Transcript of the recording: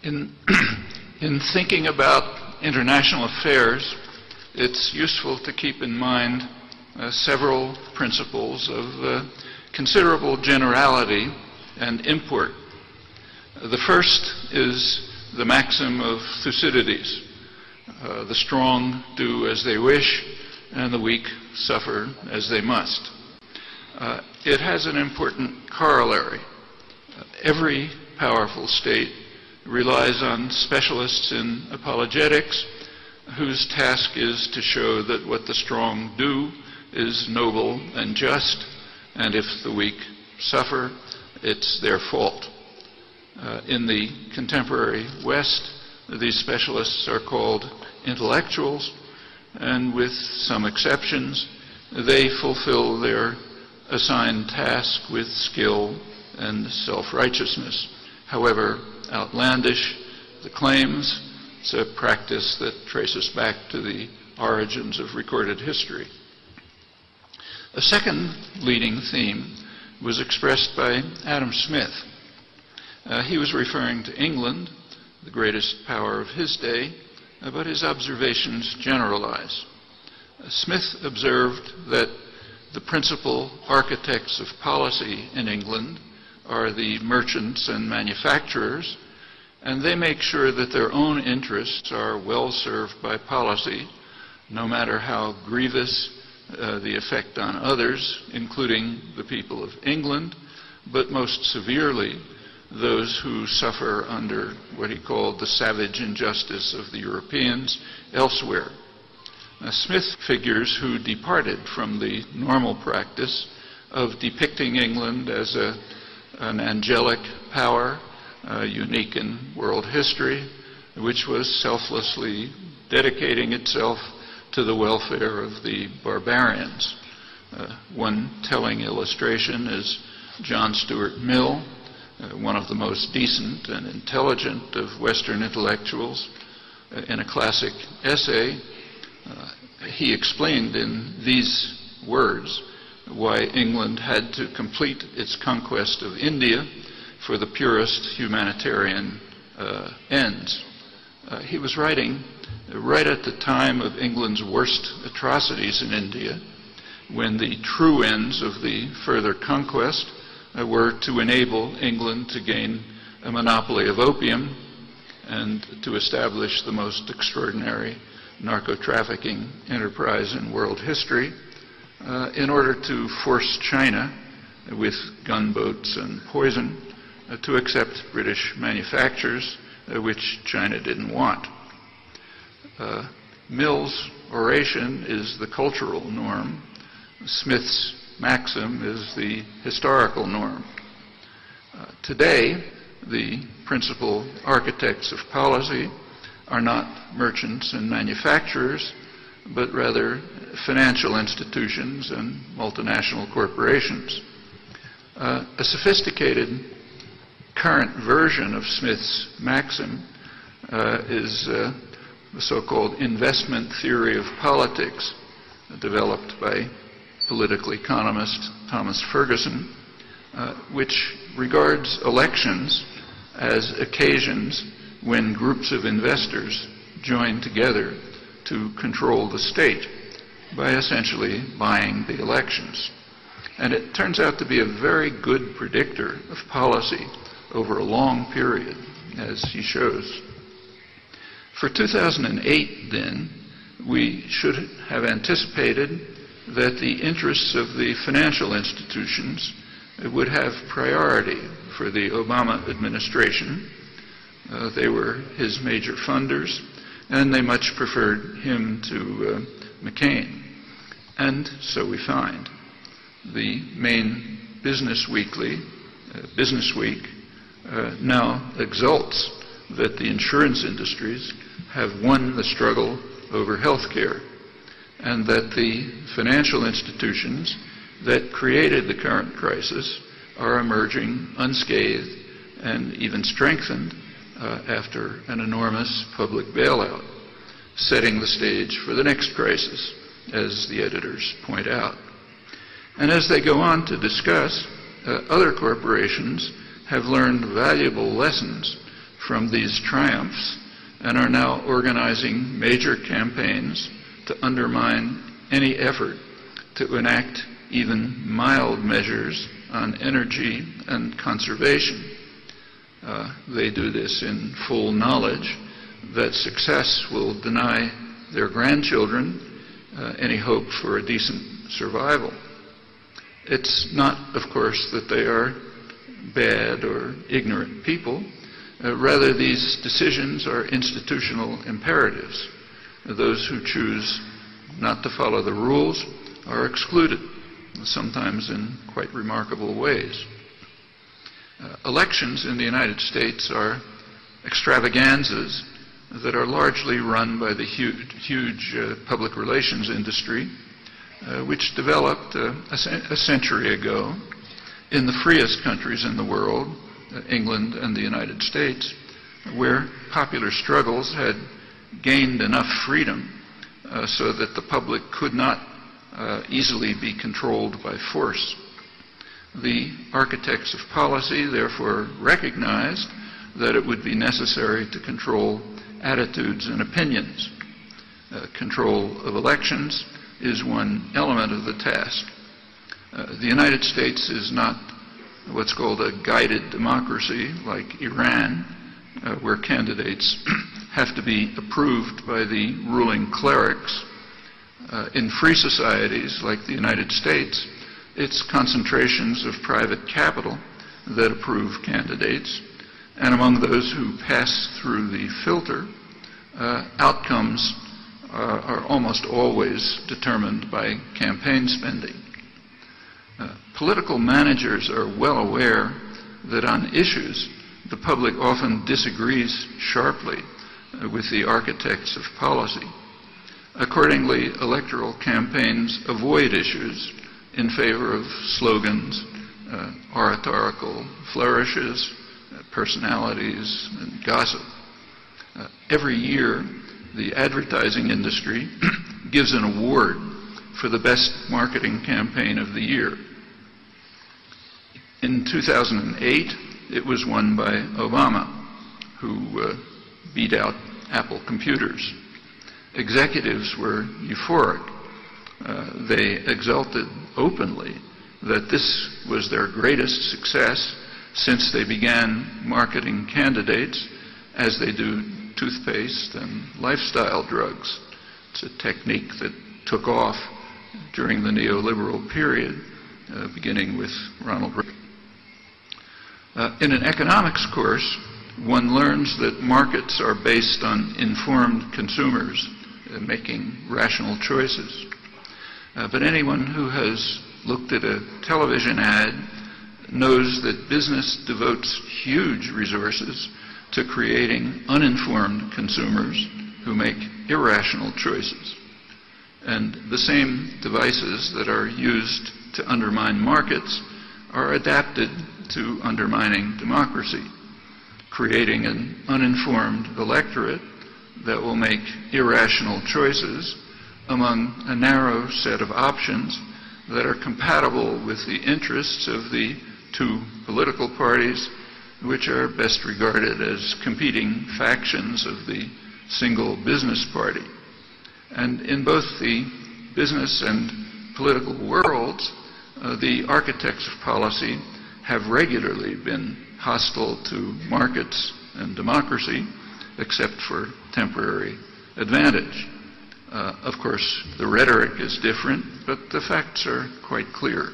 In, in thinking about international affairs, it's useful to keep in mind several principles of considerable generality and import. The first is the maxim of Thucydides. The strong do as they wish, and the weak suffer as they must. It has an important corollary. Every powerful state relies on specialists in apologetics whose task is to show that what the strong do is noble and just, and if the weak suffer, it's their fault. In the contemporary West, these specialists are called intellectuals, and with some exceptions, they fulfill their assigned task with skill and self-righteousness. However outlandish the claims, it's a practice that traces back to the origins of recorded history. A second leading theme was expressed by Adam Smith. He was referring to England, the greatest power of his day, but his observations generalize. Smith observed that the principal architects of policy in England are the merchants and manufacturers, and they make sure that their own interests are well served by policy, no matter how grievous the effect on others, including the people of England, but most severely those who suffer under what he called the savage injustice of the Europeans elsewhere. Smith figures who departed from the normal practice of depicting England as an angelic power, unique in world history, which was selflessly dedicating itself to the welfare of the barbarians. One telling illustration is John Stuart Mill, one of the most decent and intelligent of Western intellectuals. In a classic essay, he explained in these words why England had to complete its conquest of India for the purest humanitarian ends. He was writing right at the time of England's worst atrocities in India, when the true ends of the further conquest were to enable England to gain a monopoly of opium and to establish the most extraordinary narco-trafficking enterprise in world history, in order to force China, with gunboats and poison, to accept British manufactures, which China didn't want. Mill's oration is the cultural norm. Smith's maxim is the historical norm. Today, the principal architects of policy are not merchants and manufacturers, but rather financial institutions and multinational corporations. A sophisticated current version of Smith's maxim is the so-called investment theory of politics, developed by political economist Thomas Ferguson, which regards elections as occasions when groups of investors join together to control the state by essentially buying the elections. And it turns out to be a very good predictor of policy over a long period, as he shows. For 2008, then, we should have anticipated that the interests of the financial institutions would have priority for the Obama administration. They were his major funders, and they much preferred him to McCain. And so we find. The main business weekly, Business Week, now exults that the insurance industries have won the struggle over health care, and that the financial institutions that created the current crisis are emerging unscathed and even strengthened after an enormous public bailout, setting the stage for the next crisis, as the editors point out. And as they go on to discuss, other corporations have learned valuable lessons from these triumphs and are now organizing major campaigns to undermine any effort to enact even mild measures on energy and conservation. They do this in full knowledge that success will deny their grandchildren any hope for a decent survival. It's not, of course, that they are bad or ignorant people. Rather, these decisions are institutional imperatives. Those who choose not to follow the rules are excluded, sometimes in quite remarkable ways. Elections in the United States are extravaganzas that are largely run by the huge public relations industry, which developed a century ago in the freest countries in the world, England and the United States, where popular struggles had gained enough freedom so that the public could not easily be controlled by force. The architects of policy therefore recognized that it would be necessary to control attitudes and opinions. Control of elections is one element of the task. The United States is not what's called a guided democracy like Iran, where candidates have to be approved by the ruling clerics. In free societies like the United States, it's concentrations of private capital that approve candidates, and among those who pass through the filter, outcomes are almost always determined by campaign spending. Political managers are well aware that on issues the public often disagrees sharply with the architects of policy. Accordingly, electoral campaigns avoid issues in favor of slogans, oratorical flourishes, personalities, and gossip. Every year, the advertising industry gives an award for the best marketing campaign of the year. In 2008, it was won by Obama, who beat out Apple computers. Executives were euphoric. They exulted openly that this was their greatest success since they began marketing candidates as they do toothpaste and lifestyle drugs. It's a technique that took off during the neoliberal period, beginning with Ronald Reagan. In an economics course, one learns that markets are based on informed consumers making rational choices. But anyone who has looked at a television ad knows that business devotes huge resources to creating uninformed consumers who make irrational choices. And the same devices that are used to undermine markets are adapted to undermining democracy, creating an uninformed electorate that will make irrational choices among a narrow set of options that are compatible with the interests of the two political parties, which are best regarded as competing factions of the single business party. And in both the business and political worlds, the architects of policy have regularly been hostile to markets and democracy, except for temporary advantage. Of course, the rhetoric is different, but the facts are quite clear.